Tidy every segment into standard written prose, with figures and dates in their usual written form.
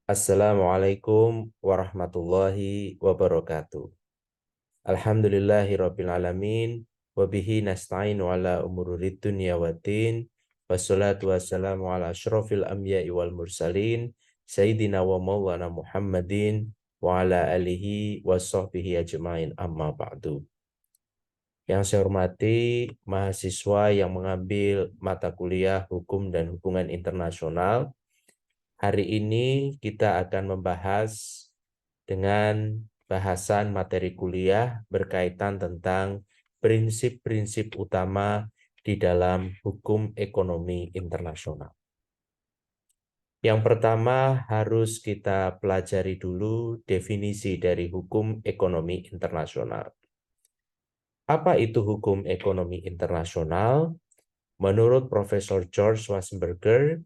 Assalamualaikum warahmatullahi wabarakatuh. Alhamdulillahi rabbil alamin wa bihi nasta'inu ala umurid dunya waddin wassalatu wassalamu ala asyrafil anbiya'i wal mursalin sayyidina wa maulana Muhammadin wa ala alihi wa sahbihi ajmain amma ba'du. Yang saya hormati mahasiswa yang mengambil mata kuliah hukum dan hubungan internasional. Hari ini kita akan membahas dengan bahasan materi kuliah berkaitan tentang prinsip-prinsip utama di dalam hukum ekonomi internasional. Yang pertama harus kita pelajari dulu definisi dari hukum ekonomi internasional. Apa itu hukum ekonomi internasional? Menurut Profesor George Wasenberger,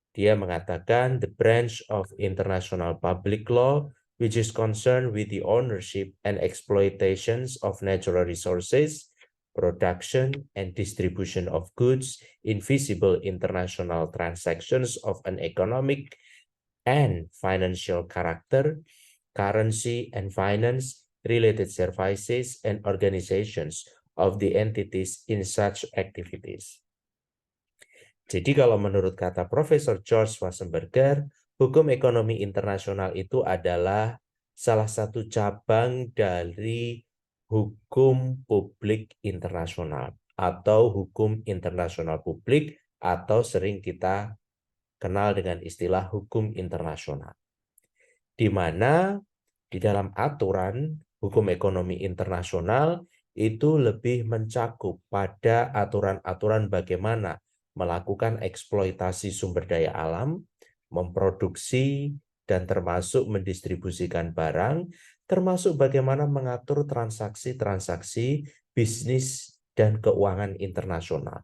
dia mengatakan the branch of international public law which is concerned with the ownership and exploitations of natural resources, production and distribution of goods in visible international transactions of an economic and financial character, currency and finance, related services and organizations of the entities in such activities. Jadi kalau menurut kata Profesor George Wasenberger, hukum ekonomi internasional itu adalah salah satu cabang dari hukum publik internasional atau hukum internasional publik atau sering kita kenal dengan istilah hukum internasional. Di mana di dalam aturan hukum ekonomi internasional itu lebih mencakup pada aturan-aturan bagaimana melakukan eksploitasi sumber daya alam, memproduksi, dan termasuk mendistribusikan barang, termasuk bagaimana mengatur transaksi-transaksi bisnis dan keuangan internasional.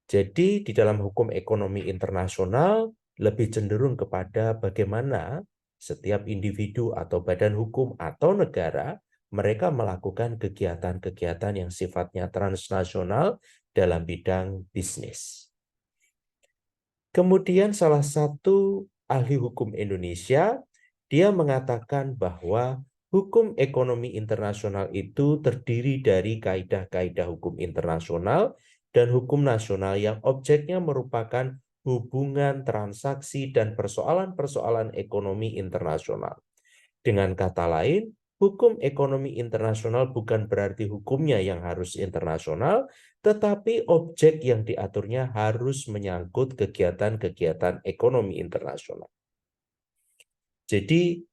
Jadi di dalam hukum ekonomi internasional lebih cenderung kepada bagaimana setiap individu atau badan hukum atau negara mereka melakukan kegiatan-kegiatan yang sifatnya transnasional dalam bidang bisnis. Kemudian salah satu ahli hukum Indonesia, dia mengatakan bahwa hukum ekonomi internasional itu terdiri dari kaidah-kaidah hukum internasional dan hukum nasional yang objeknya merupakan hubungan transaksi dan persoalan-persoalan ekonomi internasional. Dengan kata lain, hukum ekonomi internasional bukan berarti hukumnya yang harus internasional, tetapi objek yang diaturnya harus menyangkut kegiatan-kegiatan ekonomi internasional. Jadi,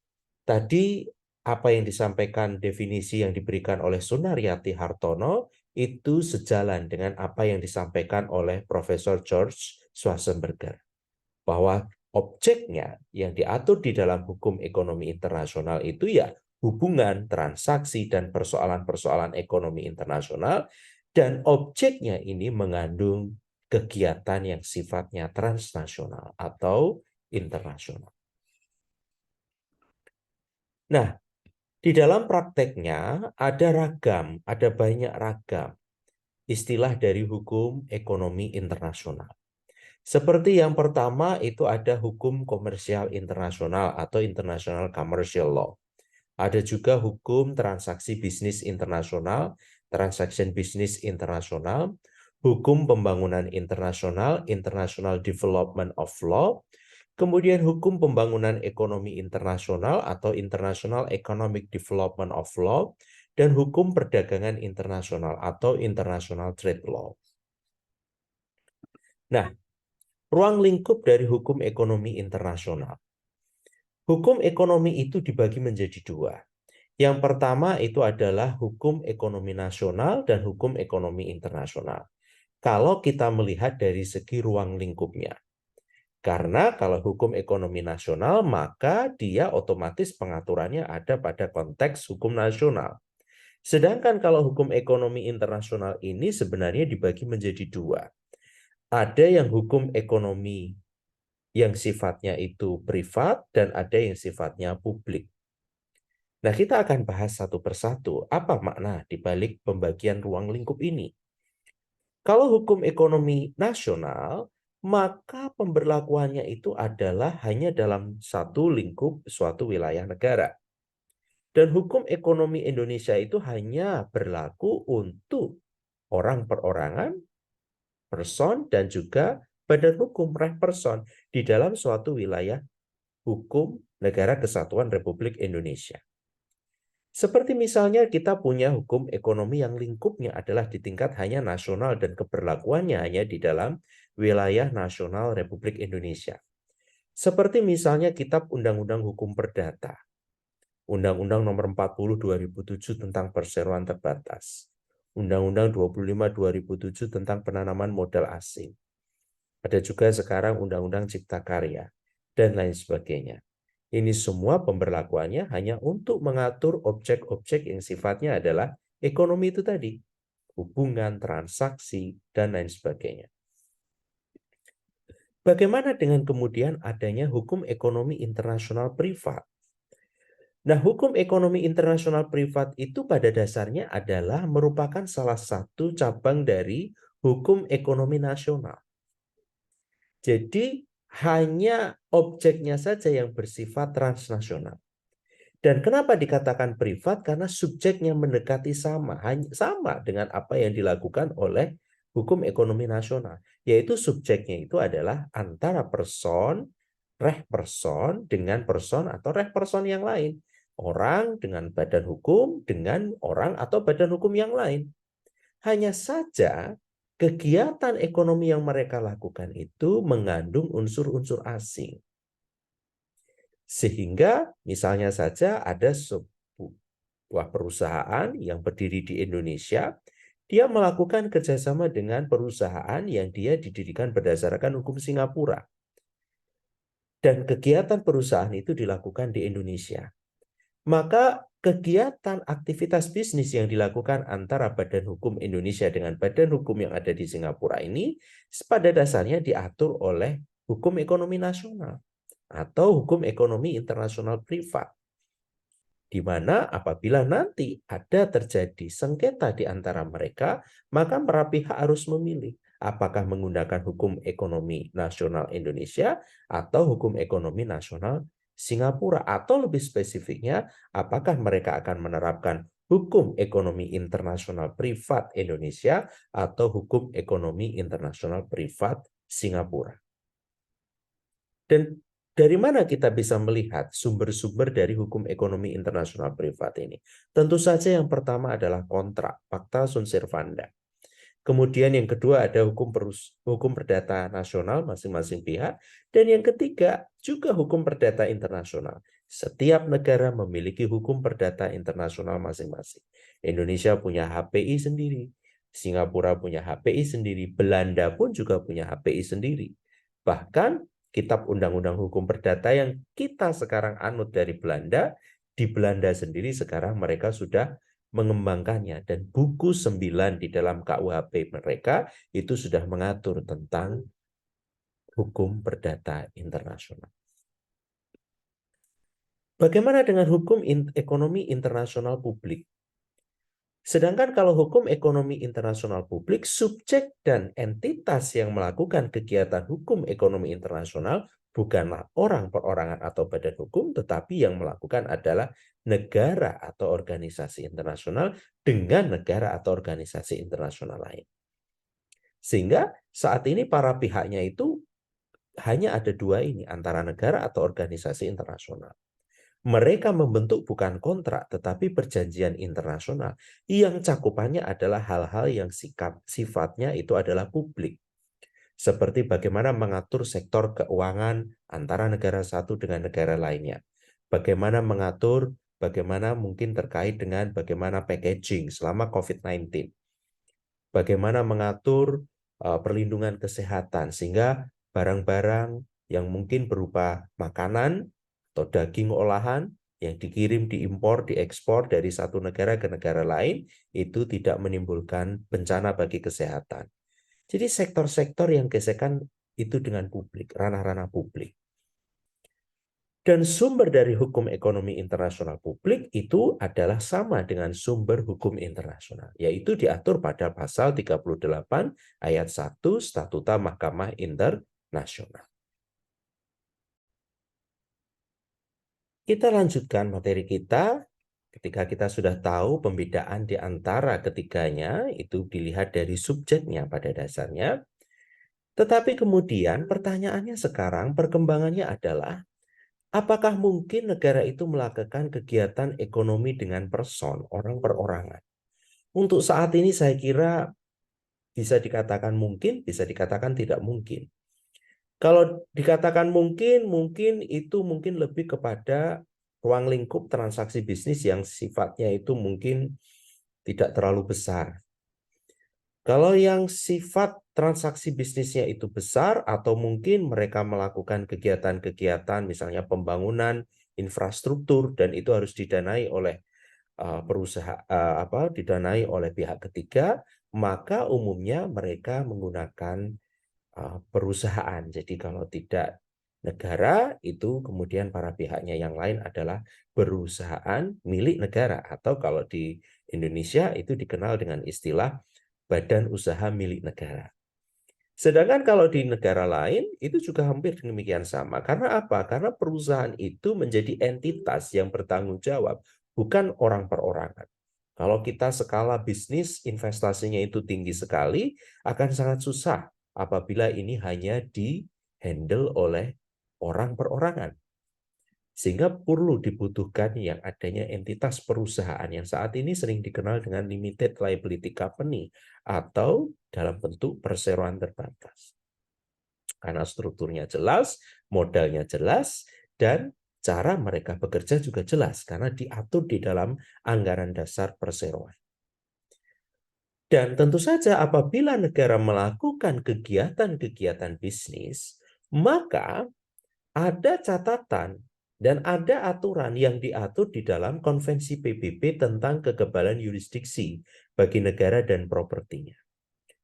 tadi apa yang disampaikan definisi yang diberikan oleh Sunaryati Hartono itu sejalan dengan apa yang disampaikan oleh Profesor George Schwarzenberger. Bahwa objeknya yang diatur di dalam hukum ekonomi internasional itu ya hubungan, transaksi, dan persoalan-persoalan ekonomi internasional, dan objeknya ini mengandung kegiatan yang sifatnya transnasional atau internasional. Nah, di dalam prakteknya ada banyak ragam istilah dari hukum ekonomi internasional. Seperti yang pertama itu ada hukum komersial internasional atau international commercial law. Ada juga hukum transaksi bisnis internasional, transaction business internasional, hukum pembangunan internasional, international development of law, kemudian hukum pembangunan ekonomi internasional atau international economic development of law, dan hukum perdagangan internasional atau international trade law. Nah, ruang lingkup dari hukum ekonomi internasional. Hukum ekonomi itu dibagi menjadi dua. Yang pertama itu adalah hukum ekonomi nasional dan hukum ekonomi internasional. Kalau kita melihat dari segi ruang lingkupnya. Karena kalau hukum ekonomi nasional, maka dia otomatis pengaturannya ada pada konteks hukum nasional. Sedangkan kalau hukum ekonomi internasional ini sebenarnya dibagi menjadi dua. Ada yang hukum ekonomi yang sifatnya itu privat dan ada yang sifatnya publik. Nah, kita akan bahas satu persatu apa makna di balik pembagian ruang lingkup ini. Kalau hukum ekonomi nasional, maka pemberlakuannya itu adalah hanya dalam satu lingkup suatu wilayah negara. Dan hukum ekonomi Indonesia itu hanya berlaku untuk orang perorangan, person, dan juga badan hukum person di dalam suatu wilayah hukum Negara Kesatuan Republik Indonesia. Seperti misalnya kita punya hukum ekonomi yang lingkupnya adalah di tingkat hanya nasional dan keberlakuannya hanya di dalam wilayah nasional Republik Indonesia. Seperti misalnya Kitab Undang-Undang Hukum Perdata, Undang-Undang Nomor 40 2007 tentang perseroan terbatas, Undang-Undang 25 2007 tentang penanaman modal asing. Ada juga sekarang Undang-Undang Cipta Karya dan lain sebagainya. Ini semua pemberlakuannya hanya untuk mengatur objek-objek yang sifatnya adalah ekonomi itu tadi, hubungan, transaksi, dan lain sebagainya. Bagaimana dengan kemudian adanya hukum ekonomi internasional privat? Nah, hukum ekonomi internasional privat itu pada dasarnya adalah merupakan salah satu cabang dari hukum ekonomi nasional. Jadi, hanya objeknya saja yang bersifat transnasional. Dan kenapa dikatakan privat? Karena subjeknya mendekati sama dengan apa yang dilakukan oleh hukum ekonomi nasional. Yaitu subjeknya itu adalah antara person, reh person dengan person atau reh person yang lain. Orang dengan badan hukum dengan orang atau badan hukum yang lain. Hanya saja kegiatan ekonomi yang mereka lakukan itu mengandung unsur-unsur asing. Sehingga misalnya saja ada sebuah perusahaan yang berdiri di Indonesia, dia melakukan kerjasama dengan perusahaan yang dia didirikan berdasarkan hukum Singapura. Dan kegiatan perusahaan itu dilakukan di Indonesia. Maka kegiatan aktivitas bisnis yang dilakukan antara badan hukum Indonesia dengan badan hukum yang ada di Singapura ini pada dasarnya diatur oleh hukum ekonomi nasional atau hukum ekonomi internasional privat. Di mana apabila nanti ada terjadi sengketa di antara mereka, maka para pihak harus memilih apakah menggunakan hukum ekonomi nasional Indonesia atau hukum ekonomi nasional Singapura, atau lebih spesifiknya, apakah mereka akan menerapkan hukum ekonomi internasional privat Indonesia atau hukum ekonomi internasional privat Singapura. Dan dari mana kita bisa melihat sumber-sumber dari hukum ekonomi internasional privat ini? Tentu saja yang pertama adalah kontrak, Pacta Sunt Servanda. Kemudian yang kedua ada hukum perdata nasional masing-masing pihak. Dan yang ketiga juga hukum perdata internasional. Setiap negara memiliki hukum perdata internasional masing-masing. Indonesia punya HPI sendiri. Singapura punya HPI sendiri. Belanda pun juga punya HPI sendiri. Bahkan Kitab Undang-Undang Hukum Perdata yang kita sekarang anut dari Belanda, di Belanda sendiri sekarang mereka sudah mengembangkannya, dan buku 9 di dalam KUHP mereka itu sudah mengatur tentang hukum perdata internasional. Bagaimana dengan hukum ekonomi internasional publik? Sedangkan kalau hukum ekonomi internasional publik, subjek dan entitas yang melakukan kegiatan hukum ekonomi internasional bukanlah orang perorangan atau badan hukum, tetapi yang melakukan adalah negara atau organisasi internasional dengan negara atau organisasi internasional lain. Sehingga saat ini para pihaknya itu hanya ada dua ini, antara negara atau organisasi internasional. Mereka membentuk bukan kontrak, tetapi perjanjian internasional yang cakupannya adalah hal-hal yang sifatnya itu adalah publik. Seperti bagaimana mengatur sektor keuangan antara negara satu dengan negara lainnya. Bagaimana mengatur, bagaimana mungkin terkait dengan bagaimana packaging selama COVID-19. Bagaimana mengatur perlindungan kesehatan, sehingga barang-barang yang mungkin berupa makanan atau daging olahan yang dikirim, diimpor, diekspor dari satu negara ke negara lain, itu tidak menimbulkan bencana bagi kesehatan. Jadi sektor-sektor yang gesekan itu dengan publik, ranah-ranah publik. Dan sumber dari hukum ekonomi internasional publik itu adalah sama dengan sumber hukum internasional, yaitu diatur pada pasal 38 ayat 1 Statuta Mahkamah nasional. Kita lanjutkan materi kita. Ketika kita sudah tahu pembedaan di antara ketiganya, itu dilihat dari subjeknya pada dasarnya. Tetapi kemudian pertanyaannya sekarang, perkembangannya adalah, apakah mungkin negara itu melakukan kegiatan ekonomi dengan person, orang perorangan? Untuk saat ini saya kira bisa dikatakan mungkin, bisa dikatakan tidak mungkin. Kalau dikatakan mungkin itu lebih kepada ruang lingkup transaksi bisnis yang sifatnya itu mungkin tidak terlalu besar. Kalau yang sifat transaksi bisnisnya itu besar atau mungkin mereka melakukan kegiatan-kegiatan misalnya pembangunan infrastruktur dan itu harus didanai oleh perusahaan didanai oleh pihak ketiga, maka umumnya mereka menggunakan perusahaan. Jadi kalau tidak negara, itu kemudian para pihaknya yang lain adalah perusahaan milik negara. Atau kalau di Indonesia itu dikenal dengan istilah badan usaha milik negara. Sedangkan kalau di negara lain itu juga hampir demikian sama. Karena apa? Karena perusahaan itu menjadi entitas yang bertanggung jawab, bukan orang perorangan. Kalau kita skala bisnis investasinya itu tinggi sekali, akan sangat susah apabila ini hanya di-handle oleh orang perorangan. Sehingga perlu dibutuhkan yang adanya entitas perusahaan yang saat ini sering dikenal dengan limited liability company atau dalam bentuk perseroan terbatas. Karena strukturnya jelas, modalnya jelas, dan cara mereka bekerja juga jelas karena diatur di dalam anggaran dasar perseroan. Dan tentu saja apabila negara melakukan kegiatan-kegiatan bisnis, maka ada catatan dan ada aturan yang diatur di dalam Konvensi PBB tentang kekebalan yurisdiksi bagi negara dan propertinya.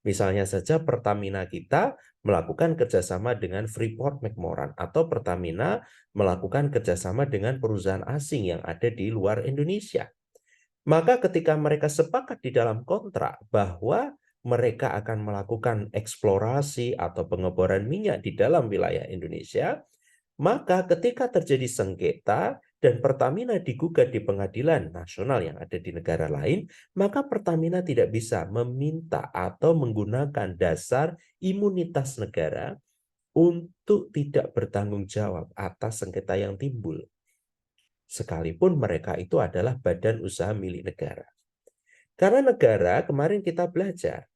Misalnya saja Pertamina kita melakukan kerjasama dengan Freeport-McMoRan atau Pertamina melakukan kerjasama dengan perusahaan asing yang ada di luar Indonesia. Maka ketika mereka sepakat di dalam kontrak bahwa mereka akan melakukan eksplorasi atau pengeboran minyak di dalam wilayah Indonesia, maka ketika terjadi sengketa dan Pertamina digugat di pengadilan nasional yang ada di negara lain, maka Pertamina tidak bisa meminta atau menggunakan dasar imunitas negara untuk tidak bertanggung jawab atas sengketa yang timbul. Sekalipun mereka itu adalah badan usaha milik negara. Karena negara, kemarin kita belajar,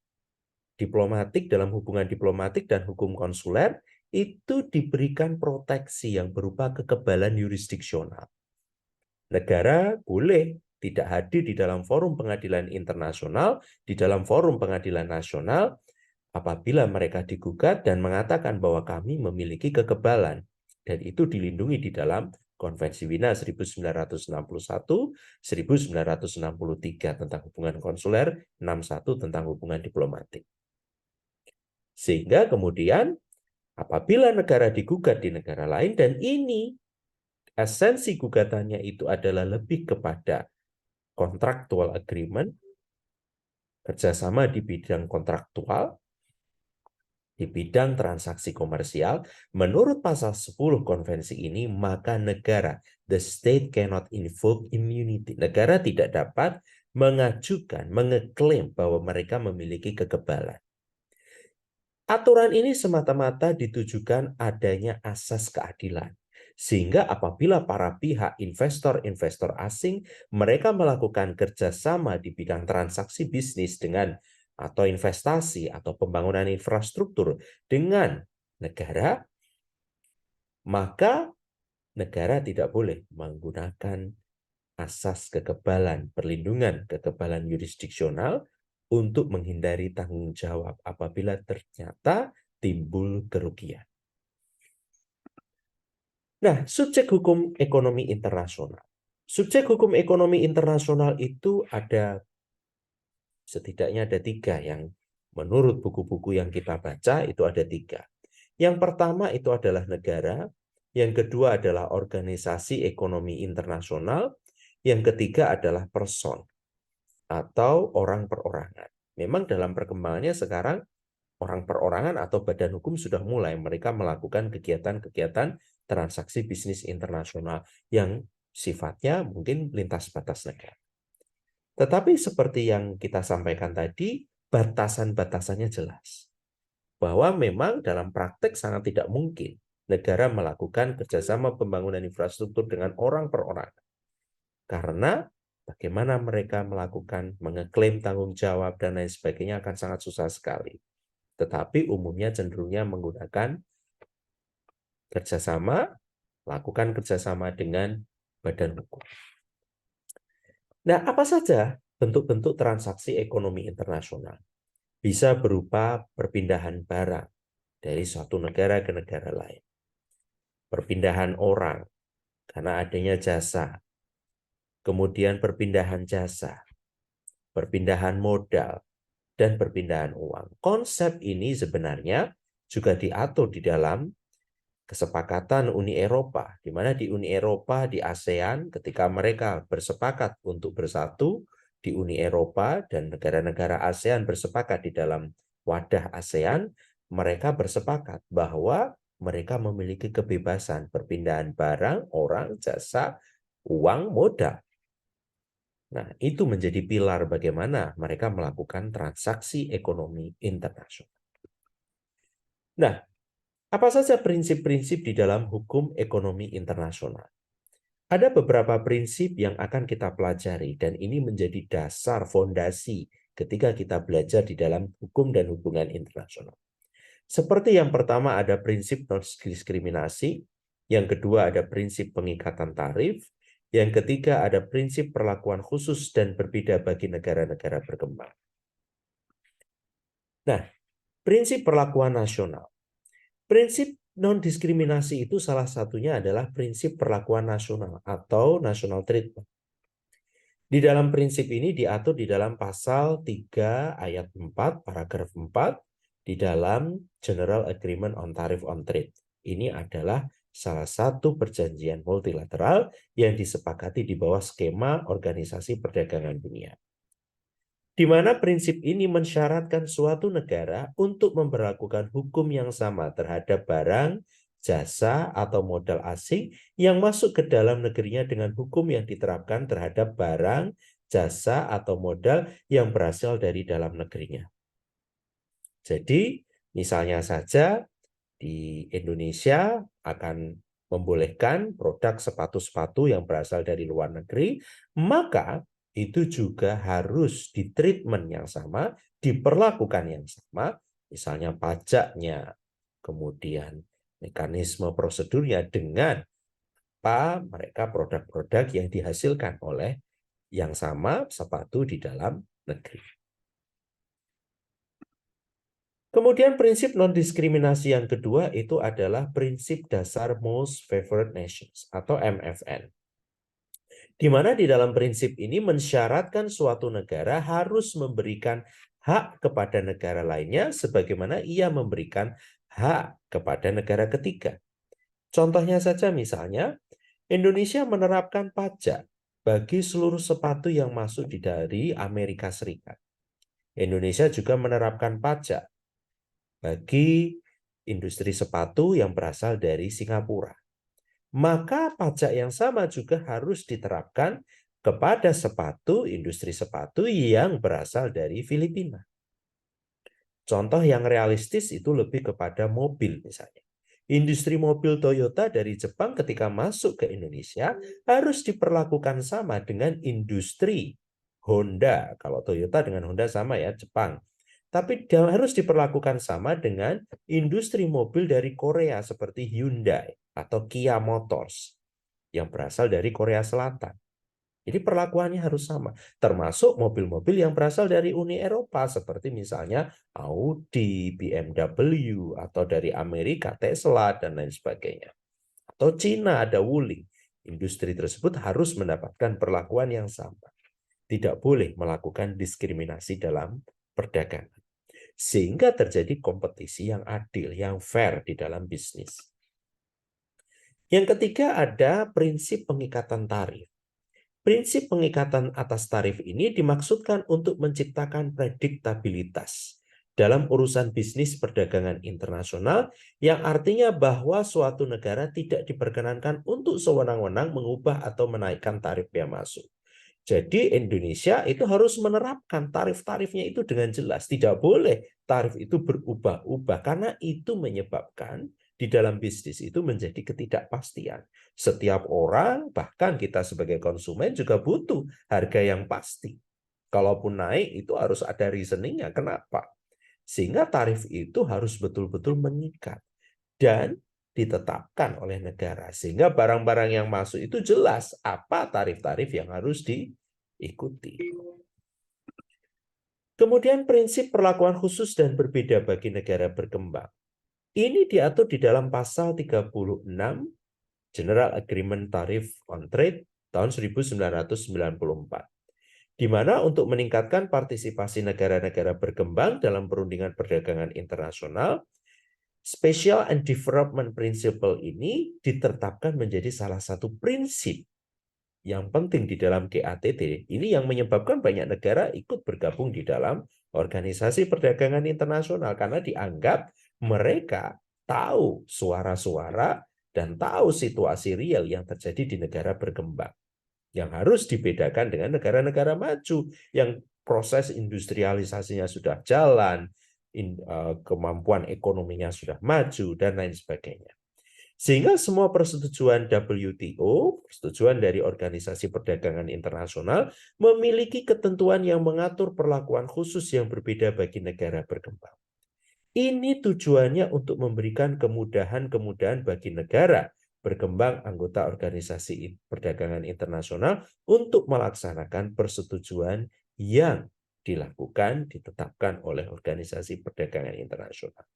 diplomatik dalam hubungan diplomatik dan hukum konsuler, itu diberikan proteksi yang berupa kekebalan yurisdiksional. Negara boleh tidak hadir di dalam forum pengadilan internasional, di dalam forum pengadilan nasional, apabila mereka digugat dan mengatakan bahwa kami memiliki kekebalan. Dan itu dilindungi di dalam Konvensi Wina 1961, 1963 tentang hubungan konsuler, 61 tentang hubungan diplomatik. Sehingga kemudian apabila negara digugat di negara lain dan ini esensi gugatannya itu adalah lebih kepada contractual agreement, kerjasama di bidang kontraktual, di bidang transaksi komersial, menurut pasal 10 konvensi ini, maka negara, the state cannot invoke immunity. Negara tidak dapat mengajukan, mengeklaim bahwa mereka memiliki kekebalan. Aturan ini semata-mata ditujukan adanya asas keadilan. Sehingga apabila para pihak investor-investor asing, mereka melakukan kerjasama di bidang transaksi bisnis dengan atau investasi atau pembangunan infrastruktur dengan negara, maka negara tidak boleh menggunakan asas kekebalan, perlindungan kekebalan yurisdiksional untuk menghindari tanggung jawab apabila ternyata timbul kerugian. Nah, subjek hukum ekonomi internasional. Subjek hukum ekonomi internasional itu ada setidaknya ada 3 yang menurut buku-buku yang kita baca itu ada 3. Yang pertama itu adalah negara, yang kedua adalah organisasi ekonomi internasional, yang ketiga adalah person atau orang perorangan. Memang dalam perkembangannya sekarang orang perorangan atau badan hukum sudah mulai mereka melakukan kegiatan-kegiatan transaksi bisnis internasional yang sifatnya mungkin lintas batas negara. Tetapi seperti yang kita sampaikan tadi, batasan-batasannya jelas. Bahwa memang dalam praktek sangat tidak mungkin negara melakukan kerjasama pembangunan infrastruktur dengan orang per orang. Karena bagaimana mereka melakukan, mengeklaim tanggung jawab, dan lain sebagainya akan sangat susah sekali. Tetapi umumnya cenderungnya menggunakan kerjasama, lakukan kerjasama dengan badan hukum. Nah, apa saja bentuk-bentuk transaksi ekonomi internasional? Bisa berupa perpindahan barang dari suatu negara ke negara lain. Perpindahan orang, karena adanya jasa. Kemudian perpindahan jasa, perpindahan modal, dan perpindahan uang. Konsep ini sebenarnya juga diatur di dalam kesepakatan Uni Eropa, di mana di Uni Eropa, di ASEAN, ketika mereka bersepakat untuk bersatu di Uni Eropa dan negara-negara ASEAN bersepakat di dalam wadah ASEAN, mereka bersepakat bahwa mereka memiliki kebebasan perpindahan barang, orang, jasa, uang, modal. Nah, itu menjadi pilar bagaimana mereka melakukan transaksi ekonomi internasional. Nah, apa saja prinsip-prinsip di dalam hukum ekonomi internasional? Ada beberapa prinsip yang akan kita pelajari dan ini menjadi dasar fondasi ketika kita belajar di dalam hukum dan hubungan internasional. Seperti yang pertama ada prinsip non-diskriminasi, yang kedua ada prinsip pengikatan tarif, yang ketiga ada prinsip perlakuan khusus dan berbeda bagi negara-negara berkembang. Nah, prinsip perlakuan nasional. Prinsip non-diskriminasi itu salah satunya adalah prinsip perlakuan nasional atau national treatment. Di dalam prinsip ini diatur di dalam pasal 3 ayat 4, paragraf 4, di dalam General Agreement on Tariff on Trade. Ini adalah salah satu perjanjian multilateral yang disepakati di bawah skema Organisasi Perdagangan Dunia. Di mana prinsip ini mensyaratkan suatu negara untuk memberlakukan hukum yang sama terhadap barang, jasa, atau modal asing yang masuk ke dalam negerinya dengan hukum yang diterapkan terhadap barang, jasa, atau modal yang berasal dari dalam negerinya. Jadi, misalnya saja di Indonesia akan membolehkan produk sepatu-sepatu yang berasal dari luar negeri, maka itu juga harus di treatment yang sama, diperlakukan yang sama, misalnya pajaknya, kemudian mekanisme prosedurnya dengan apa mereka produk-produk yang dihasilkan oleh yang sama sepatu di dalam negeri. Kemudian prinsip non-diskriminasi yang kedua itu adalah prinsip dasar Most Favored Nations atau MFN. Di mana di dalam prinsip ini mensyaratkan suatu negara harus memberikan hak kepada negara lainnya sebagaimana ia memberikan hak kepada negara ketiga. Contohnya saja misalnya, Indonesia menerapkan pajak bagi seluruh sepatu yang masuk dari Amerika Serikat. Indonesia juga menerapkan pajak bagi industri sepatu yang berasal dari Singapura. Maka pajak yang sama juga harus diterapkan kepada sepatu, industri sepatu yang berasal dari Filipina. Contoh yang realistis itu lebih kepada mobil misalnya. Industri mobil Toyota dari Jepang ketika masuk ke Indonesia harus diperlakukan sama dengan industri Honda. Kalau Toyota dengan Honda sama ya, Jepang. Tapi harus diperlakukan sama dengan industri mobil dari Korea seperti Hyundai atau Kia Motors yang berasal dari Korea Selatan. Jadi perlakuannya harus sama, termasuk mobil-mobil yang berasal dari Uni Eropa seperti misalnya Audi, BMW, atau dari Amerika Tesla dan lain sebagainya. Atau Cina ada Wuling. Industri tersebut harus mendapatkan perlakuan yang sama. Tidak boleh melakukan diskriminasi dalam perdagangan. Sehingga terjadi kompetisi yang adil, yang fair di dalam bisnis. Yang ketiga ada prinsip pengikatan tarif. Prinsip pengikatan atas tarif ini dimaksudkan untuk menciptakan prediktabilitas dalam urusan bisnis perdagangan internasional, yang artinya bahwa suatu negara tidak diperkenankan untuk sewenang-wenang mengubah atau menaikkan tarif bea masuk. Jadi Indonesia itu harus menerapkan tarif-tarifnya itu dengan jelas. Tidak boleh tarif itu berubah-ubah karena itu menyebabkan di dalam bisnis itu menjadi ketidakpastian. Setiap orang, bahkan kita sebagai konsumen juga butuh harga yang pasti. Kalaupun naik itu harus ada reasoningnya. Kenapa? Sehingga tarif itu harus betul-betul mengikat dan ditetapkan oleh negara. Sehingga barang-barang yang masuk itu jelas apa tarif-tarif yang harus diikuti. Kemudian prinsip perlakuan khusus dan berbeda bagi negara berkembang. Ini diatur di dalam pasal 36 General Agreement Tariff on Trade tahun 1994. Di mana untuk meningkatkan partisipasi negara-negara berkembang dalam perundingan perdagangan internasional, Special and Development Principle ini ditetapkan menjadi salah satu prinsip yang penting di dalam GATT. Ini yang menyebabkan banyak negara ikut bergabung di dalam organisasi perdagangan internasional karena dianggap mereka tahu suara-suara dan tahu situasi real yang terjadi di negara berkembang. Yang harus dibedakan dengan negara-negara maju yang proses industrialisasinya sudah jalan, kemampuan ekonominya sudah maju, dan lain sebagainya. Sehingga semua persetujuan WTO, persetujuan dari Organisasi Perdagangan Internasional, memiliki ketentuan yang mengatur perlakuan khusus yang berbeda bagi negara berkembang. Ini tujuannya untuk memberikan kemudahan-kemudahan bagi negara berkembang anggota Organisasi Perdagangan Internasional untuk melaksanakan persetujuan yang ditetapkan oleh Organisasi Perdagangan Internasional.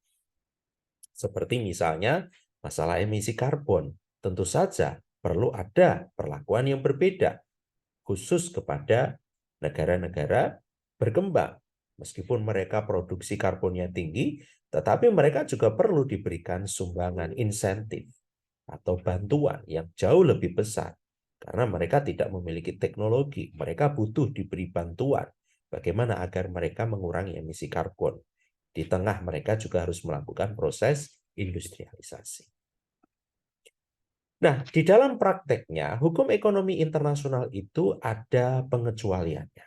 Seperti misalnya masalah emisi karbon, tentu saja perlu ada perlakuan yang berbeda khusus kepada negara-negara berkembang. Meskipun mereka produksi karbonnya tinggi, tetapi mereka juga perlu diberikan sumbangan insentif atau bantuan yang jauh lebih besar. Karena mereka tidak memiliki teknologi, mereka butuh diberi bantuan bagaimana agar mereka mengurangi emisi karbon. Di tengah mereka juga harus melakukan proses industrialisasi. Nah, di dalam prakteknya, hukum ekonomi internasional itu ada pengecualiannya.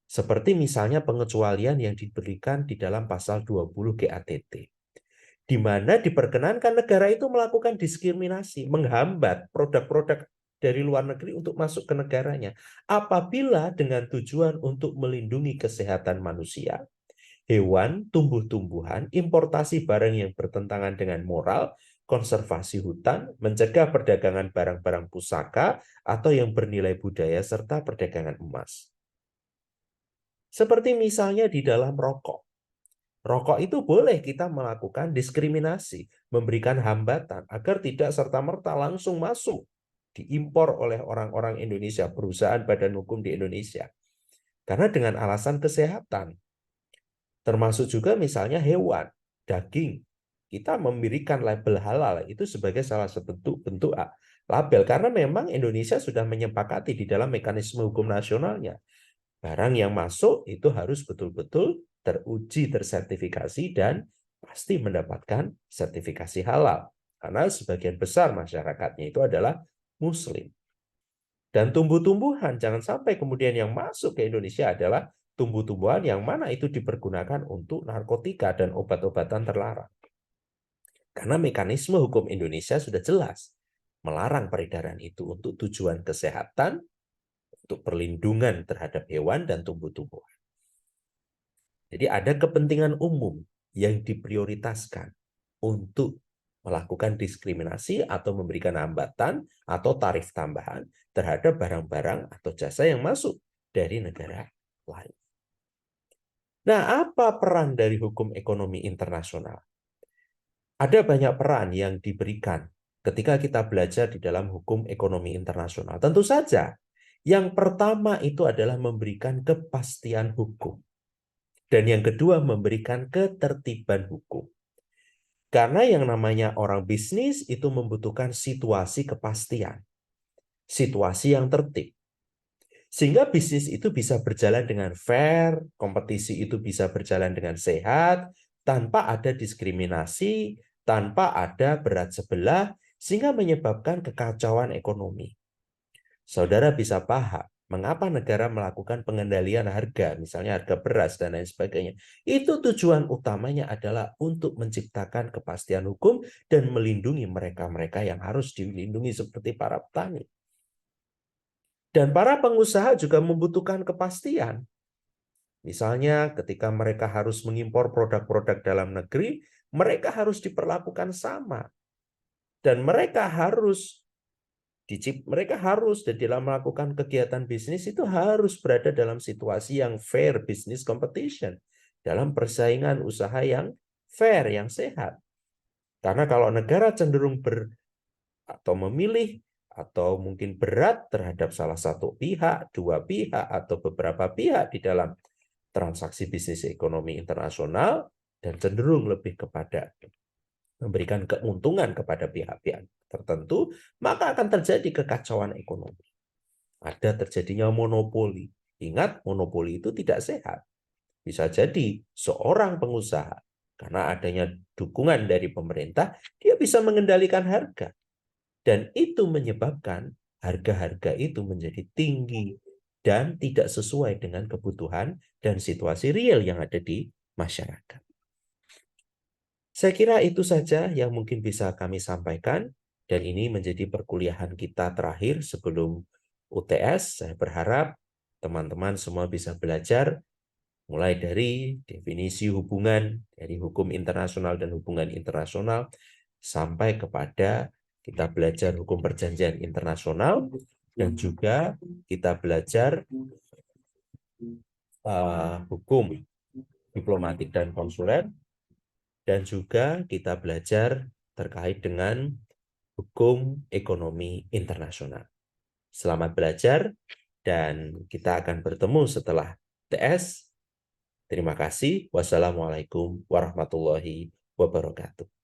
Seperti misalnya pengecualian yang diberikan di dalam pasal 20 GATT, di mana diperkenankan negara itu melakukan diskriminasi, menghambat produk-produk dari luar negeri untuk masuk ke negaranya, apabila dengan tujuan untuk melindungi kesehatan manusia, hewan, tumbuh-tumbuhan, importasi barang yang bertentangan dengan moral, konservasi hutan, mencegah perdagangan barang-barang pusaka atau yang bernilai budaya, serta perdagangan emas. Seperti misalnya di dalam rokok. Rokok itu boleh kita melakukan diskriminasi, memberikan hambatan agar tidak serta-merta langsung masuk, diimpor oleh orang-orang Indonesia, perusahaan badan hukum di Indonesia. Karena dengan alasan kesehatan. Termasuk juga misalnya hewan, daging. Kita memberikan label halal itu sebagai salah satu bentuk label. Karena memang Indonesia sudah menyepakati di dalam mekanisme hukum nasionalnya. Barang yang masuk itu harus betul-betul teruji, tersertifikasi, dan pasti mendapatkan sertifikasi halal. Karena sebagian besar masyarakatnya itu adalah Muslim. Dan tumbuh-tumbuhan, jangan sampai kemudian yang masuk ke Indonesia adalah tumbuh-tumbuhan yang mana itu dipergunakan untuk narkotika dan obat-obatan terlarang. Karena mekanisme hukum Indonesia sudah jelas melarang peredaran itu untuk tujuan kesehatan, untuk perlindungan terhadap hewan dan tumbuh-tumbuhan. Jadi ada kepentingan umum yang diprioritaskan untuk melakukan diskriminasi atau memberikan hambatan atau tarif tambahan terhadap barang-barang atau jasa yang masuk dari negara lain. Nah, apa peran dari hukum ekonomi internasional? Ada banyak peran yang diberikan ketika kita belajar di dalam hukum ekonomi internasional. Tentu saja, yang pertama itu adalah memberikan kepastian hukum. Dan yang kedua, memberikan ketertiban hukum. Karena yang namanya orang bisnis itu membutuhkan situasi kepastian. Situasi yang tertib. Sehingga bisnis itu bisa berjalan dengan fair, kompetisi itu bisa berjalan dengan sehat, tanpa ada diskriminasi, tanpa ada berat sebelah, sehingga menyebabkan kekacauan ekonomi. Saudara bisa paham mengapa negara melakukan pengendalian harga, misalnya harga beras dan lain sebagainya. Itu tujuan utamanya adalah untuk menciptakan kepastian hukum dan melindungi mereka-mereka yang harus dilindungi seperti para petani. Dan para pengusaha juga membutuhkan kepastian. Misalnya ketika mereka harus mengimpor produk-produk dalam negeri, mereka harus diperlakukan sama. Dan mereka harus dan dalam melakukan kegiatan bisnis itu harus berada dalam situasi yang fair business competition, dalam persaingan usaha yang fair, yang sehat. Karena kalau negara cenderung atau memilih atau mungkin berat terhadap salah satu pihak, dua pihak, atau beberapa pihak di dalam transaksi bisnis ekonomi internasional, dan cenderung lebih kepada memberikan keuntungan kepada pihak-pihak tertentu, maka akan terjadi kekacauan ekonomi. Ada terjadinya monopoli. Ingat, monopoli itu tidak sehat. Bisa jadi seorang pengusaha, karena adanya dukungan dari pemerintah, dia bisa mengendalikan harga. Dan itu menyebabkan harga-harga itu menjadi tinggi dan tidak sesuai dengan kebutuhan dan situasi real yang ada di masyarakat. Saya kira itu saja yang mungkin bisa kami sampaikan, dan ini menjadi perkuliahan kita terakhir sebelum UTS. Saya berharap teman-teman semua bisa belajar mulai dari definisi hubungan dari hukum internasional dan hubungan internasional sampai kepada kita belajar hukum perjanjian internasional, dan juga kita belajar hukum diplomatik dan konsuler, dan juga kita belajar terkait dengan hukum ekonomi internasional. Selamat belajar, dan kita akan bertemu setelah TS. Terima kasih. Wassalamualaikum warahmatullahi wabarakatuh.